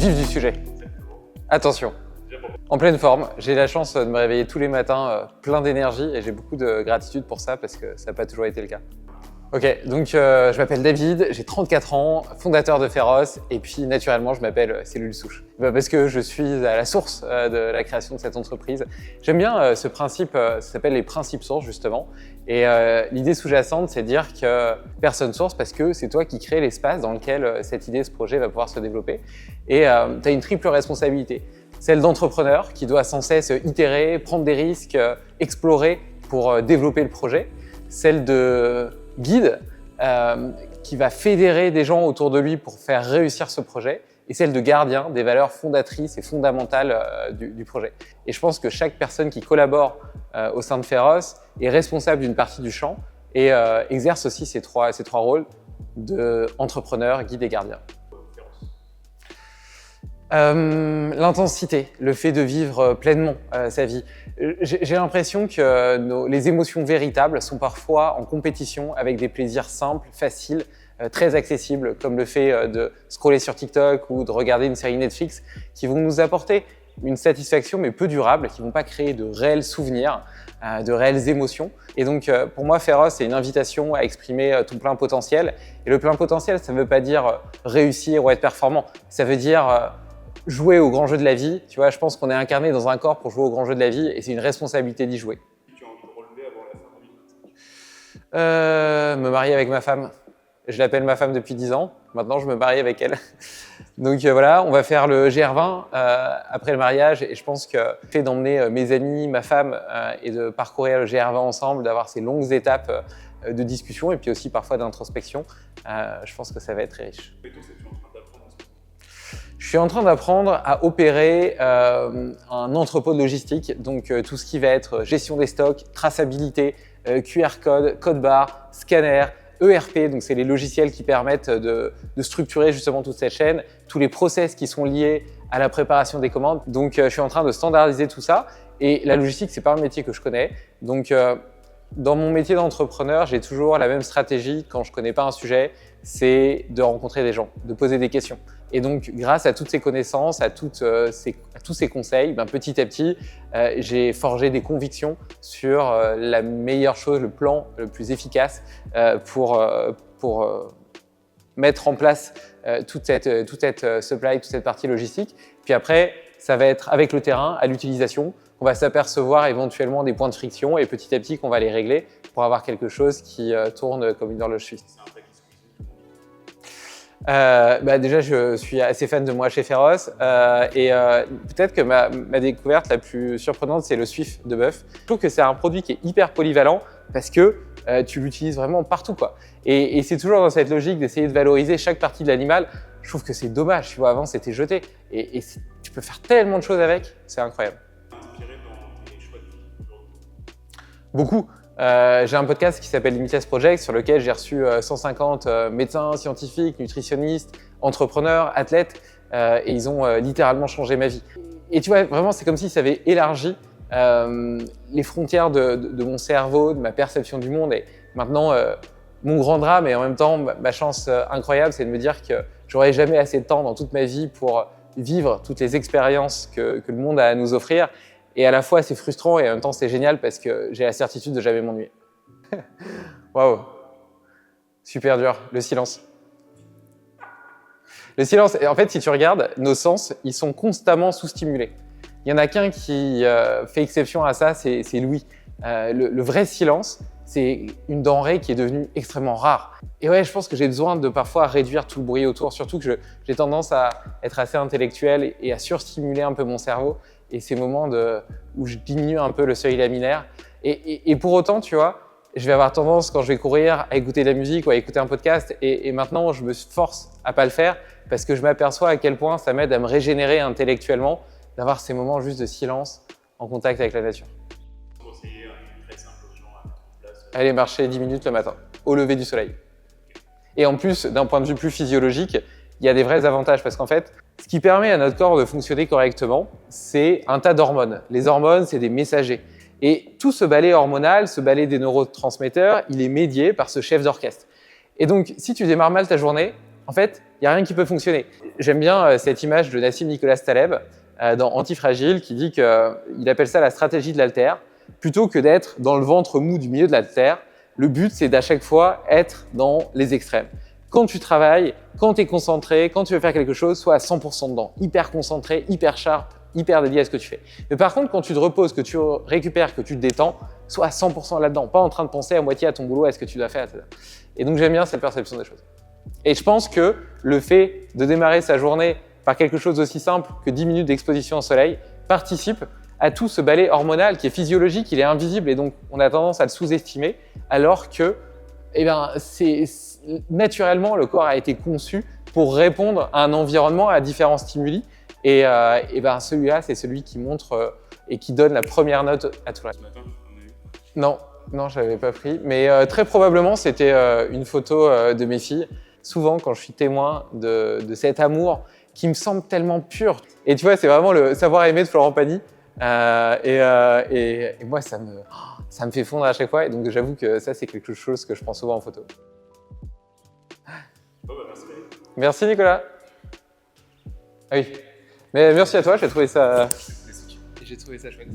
vif du sujet. Attention, en pleine forme, j'ai la chance de me réveiller tous les matins plein d'énergie et j'ai beaucoup de gratitude pour ça parce que ça n'a pas toujours été le cas. Ok, donc je m'appelle David, j'ai 34 ans, fondateur de Pharos et puis naturellement je m'appelle Cellule Souche. Parce que je suis à la source de la création de cette entreprise. J'aime bien ce principe, ça s'appelle les principes sources justement. Et l'idée sous-jacente, c'est de dire que personne source parce que c'est toi qui crée l'espace dans lequel cette idée, ce projet va pouvoir se développer. Et tu as une triple responsabilité. Celle d'entrepreneur qui doit sans cesse itérer, prendre des risques, explorer pour développer le projet. Celle de guide qui va fédérer des gens autour de lui pour faire réussir ce projet. Et celle de gardien des valeurs fondatrices et fondamentales du projet. Et je pense que chaque personne qui collabore au sein de Pharos est responsable d'une partie du champ et exerce aussi ces trois rôles d'entrepreneur, guide et gardien. L'intensité, le fait de vivre pleinement sa vie. J'ai l'impression que les émotions véritables sont parfois en compétition avec des plaisirs simples, faciles, très accessibles, comme le fait de scroller sur TikTok ou de regarder une série Netflix, qui vont nous apporter une satisfaction mais peu durable, qui ne vont pas créer de réels souvenirs, de réelles émotions. Et donc pour moi, Pharos, c'est une invitation à exprimer ton plein potentiel. Et le plein potentiel, ça ne veut pas dire réussir ou être performant, ça veut dire jouer au grand jeu de la vie. Tu vois, je pense qu'on est incarné dans un corps pour jouer au grand jeu de la vie et c'est une responsabilité d'y jouer. Tu as envie de relever avant la fin de 2025 ? Me marier avec ma femme. Je l'appelle ma femme depuis 10 ans. Maintenant, je me marie avec elle. Donc voilà, on va faire le GR20 après le mariage et je pense que le fait d'emmener mes amis, ma femme et de parcourir le GR20 ensemble, d'avoir ces longues étapes de discussion et puis aussi parfois d'introspection, je pense que ça va être très riche. Je suis en train d'apprendre à opérer un entrepôt de logistique, donc tout ce qui va être gestion des stocks, traçabilité, QR code, code barre, scanner, ERP, donc c'est les logiciels qui permettent de structurer justement toute cette chaîne, tous les process qui sont liés à la préparation des commandes. Donc je suis en train de standardiser tout ça et la logistique, c'est pas un métier que je connais. Donc dans mon métier d'entrepreneur, j'ai toujours la même stratégie quand je connais pas un sujet, c'est de rencontrer des gens, de poser des questions. Et donc, grâce à toutes ces connaissances, à tous ces conseils, petit à petit, j'ai forgé des convictions sur la meilleure chose, le plan le plus efficace pour mettre en place toute cette supply, toute cette partie logistique. Puis après, ça va être avec le terrain, à l'utilisation, qu'on va s'apercevoir éventuellement des points de friction et petit à petit qu'on va les régler pour avoir quelque chose qui tourne comme une horloge suisse. Déjà, je suis assez fan de moi chez Pharos et peut-être que ma découverte la plus surprenante, c'est le suif de bœuf. Je trouve que c'est un produit qui est hyper polyvalent parce que tu l'utilises vraiment partout, quoi. Et c'est toujours dans cette logique d'essayer de valoriser chaque partie de l'animal. Je trouve que c'est dommage, tu vois, avant c'était jeté et tu peux faire tellement de choses avec, c'est incroyable. Inspiré dans tes choix de vie aujourd'hui ? Beaucoup. J'ai un podcast qui s'appelle Limitless Project sur lequel j'ai reçu 150 médecins, scientifiques, nutritionnistes, entrepreneurs, athlètes et ils ont littéralement changé ma vie. Et tu vois, vraiment, c'est comme si ça avait élargi les frontières de mon cerveau, de ma perception du monde. Et maintenant, mon grand drame et en même temps ma chance incroyable, c'est de me dire que j'aurai jamais assez de temps dans toute ma vie pour vivre toutes les expériences que le monde a à nous offrir. Et à la fois, c'est frustrant et en même temps, c'est génial parce que j'ai la certitude de jamais m'ennuyer. Waouh, super dur, le silence. Le silence, en fait, si tu regardes, nos sens, ils sont constamment sous-stimulés. Il y en a qu'un qui fait exception à ça, c'est Louis. Le vrai silence, c'est une denrée qui est devenue extrêmement rare. Et ouais, je pense que j'ai besoin de parfois réduire tout le bruit autour, surtout que j'ai tendance à être assez intellectuel et à surstimuler un peu mon cerveau. Et ces moments où je diminue un peu le seuil laminaire. Et pour autant, tu vois, je vais avoir tendance, quand je vais courir, à écouter de la musique ou à écouter un podcast. Et maintenant, je me force à pas le faire parce que je m'aperçois à quel point ça m'aide à me régénérer intellectuellement, d'avoir ces moments juste de silence en contact avec la nature. Conseiller un truc très simple aux gens à mettre en place. Aller marcher 10 minutes le matin, au lever du soleil. Et en plus, d'un point de vue plus physiologique, il y a des vrais avantages parce qu'en fait, ce qui permet à notre corps de fonctionner correctement, c'est un tas d'hormones. Les hormones, c'est des messagers. Et tout ce balai hormonal, ce balai des neurotransmetteurs, il est médié par ce chef d'orchestre. Et donc, si tu démarres mal ta journée, en fait, il n'y a rien qui peut fonctionner. J'aime bien cette image de Nassim Nicolas Taleb dans Antifragile qui dit qu'il appelle ça la stratégie de l'haltère. Plutôt que d'être dans le ventre mou du milieu de l'haltère, le but, c'est d'à chaque fois être dans les extrêmes. Quand tu travailles, quand tu es concentré, quand tu veux faire quelque chose, sois à 100% dedans, hyper concentré, hyper sharp, hyper dédié à ce que tu fais. Mais par contre, quand tu te reposes, que tu récupères, que tu te détends, sois à 100% là-dedans, pas en train de penser à moitié à ton boulot, à ce que tu dois faire, etc. Et donc, j'aime bien cette perception des choses. Et je pense que le fait de démarrer sa journée par quelque chose d'aussi simple que 10 minutes d'exposition au soleil participe à tout ce balai hormonal qui est physiologique, il est invisible et donc on a tendance à le sous-estimer, alors que naturellement, le corps a été conçu pour répondre à un environnement, à différents stimuli. Et celui-là, c'est celui qui montre et qui donne la première note à tout le reste. Ce matin, on a eu. Non, je l'avais pas pris. Mais très probablement, c'était une photo de mes filles. Souvent, quand je suis témoin de cet amour qui me semble tellement pur. Et tu vois, c'est vraiment le savoir-aimer de Florent Pagny. Et moi, ça me fait fondre à chaque fois. Et donc, j'avoue que ça, c'est quelque chose que je prends souvent en photo. Bon, bah, merci David. Merci Nicolas. Ah oui. Mais merci à toi, j'ai trouvé ça chouette.